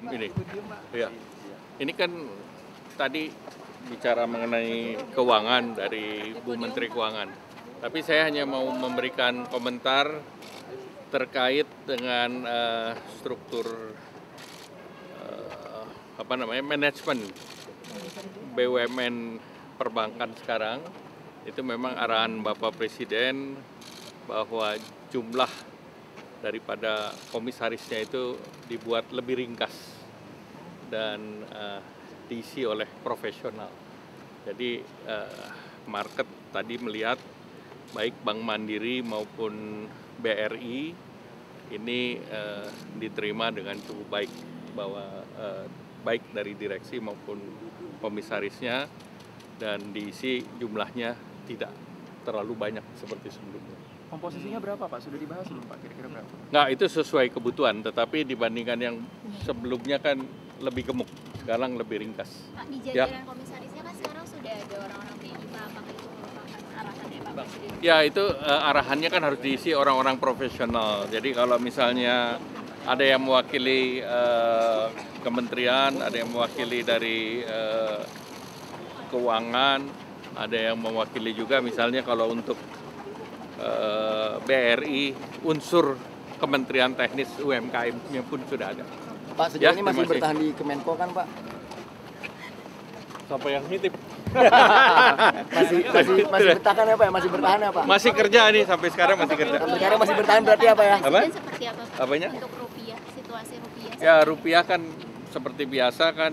ini. Ya. Ini kan tadi bicara mengenai keuangan dari Bu Menteri Keuangan. Tapi saya hanya mau memberikan komentar terkait dengan struktur manajemen BUMN perbankan sekarang. Itu memang arahan Bapak Presiden bahwa jumlah daripada komisarisnya itu dibuat lebih ringkas dan diisi oleh profesional. Jadi market tadi melihat baik Bank Mandiri maupun BRI ini diterima dengan cukup baik, bahwa baik dari direksi maupun komisarisnya, dan diisi jumlahnya tidak terlalu banyak seperti sebelumnya. Komposisinya berapa Pak? Sudah dibahas belum Pak? Kira-kira berapa? Nggak, itu sesuai kebutuhan, tetapi dibandingkan yang sebelumnya kan lebih gemuk, sekarang lebih ringkas. Pak, di jajaran komisarisnya kan sekarang sudah ada orang-orang BI, Pak. Apakah itu merupakan arahannya Pak Presiden? Ya, itu arahannya kan harus diisi orang-orang profesional. Jadi kalau misalnya ada yang mewakili kementerian, ada yang mewakili dari keuangan, ada yang mewakili juga misalnya kalau untuk BRI, unsur Kementerian Teknis UMKM-nya pun sudah ada. Pak, sejauh ini masih bertahan di Kemenko kan Pak? Siapa yang nitip? masih bertahan ya Pak? Masih bertahan ya Pak? Masih kerja nih, sampai sekarang masih kerja. Sampai sekarang masih bertahan berarti apa ya? Apa? Dan seperti apa Pak? Apanya? Untuk rupiah, situasi rupiah? Ya, rupiah kan seperti biasa kan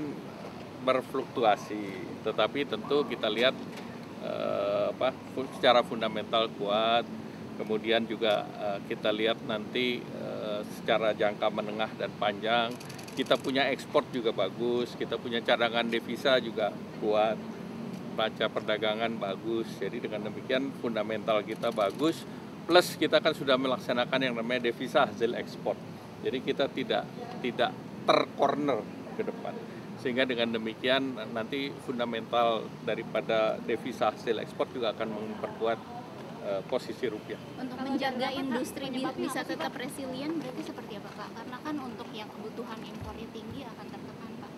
berfluktuasi, tetapi tentu kita lihat secara fundamental kuat. Kemudian juga kita lihat nanti secara jangka menengah dan panjang, kita punya ekspor juga bagus, kita punya cadangan devisa juga kuat, raca perdagangan bagus. Jadi dengan demikian fundamental kita bagus, plus kita kan sudah melaksanakan yang namanya devisa hasil ekspor. Jadi kita tidak tercorner ke depan. Sehingga dengan demikian nanti fundamental daripada devisa hasil ekspor juga akan memperkuat posisi rupiah. Untuk menjaga industri bisa tetap resilient berarti seperti apa Pak? Karena kan untuk yang kebutuhan impornya tinggi akan tertekan Pak.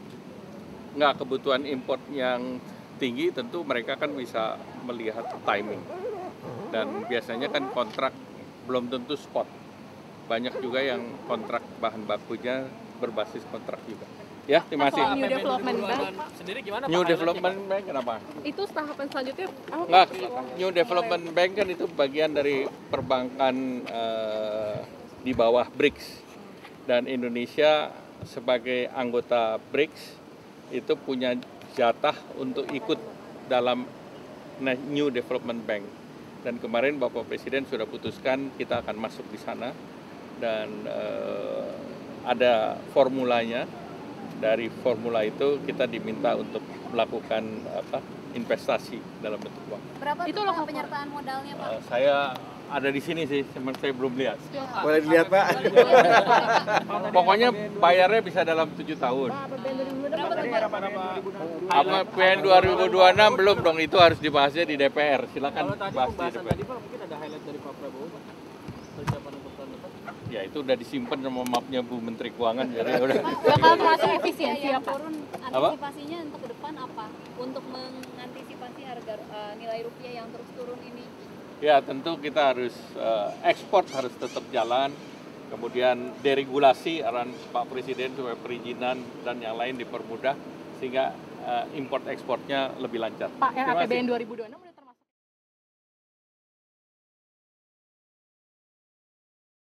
Nggak, kebutuhan import yang tinggi tentu mereka kan bisa melihat timing. Dan biasanya kan kontrak belum tentu spot. Banyak juga yang kontrak bahan bakunya berbasis kontrak juga. Ya, terima kasih. New Development Bank Sendiri gimana Pak? New Development Bank kenapa? itu tahapan selanjutnya apa? Nggak, New Development Bank kan itu bagian dari perbankan di bawah BRICS. Dan Indonesia sebagai anggota BRICS itu punya jatah untuk ikut dalam New Development Bank. Dan kemarin Bapak Presiden sudah putuskan kita akan masuk di sana, dan ada formulanya. Dari formula itu kita diminta untuk melakukan investasi dalam bentuk uang. Berapa Itu tuh loh Pak penyertaan modalnya Pak? Saya ada di sini sih, saya belum lihat. Boleh dilihat Pak? Pokoknya bayarnya bisa dalam 7 tahun. Apa PN 2026 belum dong, itu harus dibahasnya di DPR. Silakan bahas di DPR. Mungkin ada highlight dari Pak Prabowo Pak? Persiapan untuk tahun depan? Ya itu udah disimpan sama mapnya Bu Menteri Keuangan, jadi udah. Bakal merasa efisiensi apa? Turun antisipasinya untuk ke depan apa? Untuk mengantisipasi harga nilai rupiah yang terus turun ini? Ya tentu kita harus ekspor harus tetap jalan, kemudian deregulasi arahan Pak Presiden supaya perizinan dan yang lain dipermudah sehingga import ekspornya lebih lancar. Pak, RAPBN 2026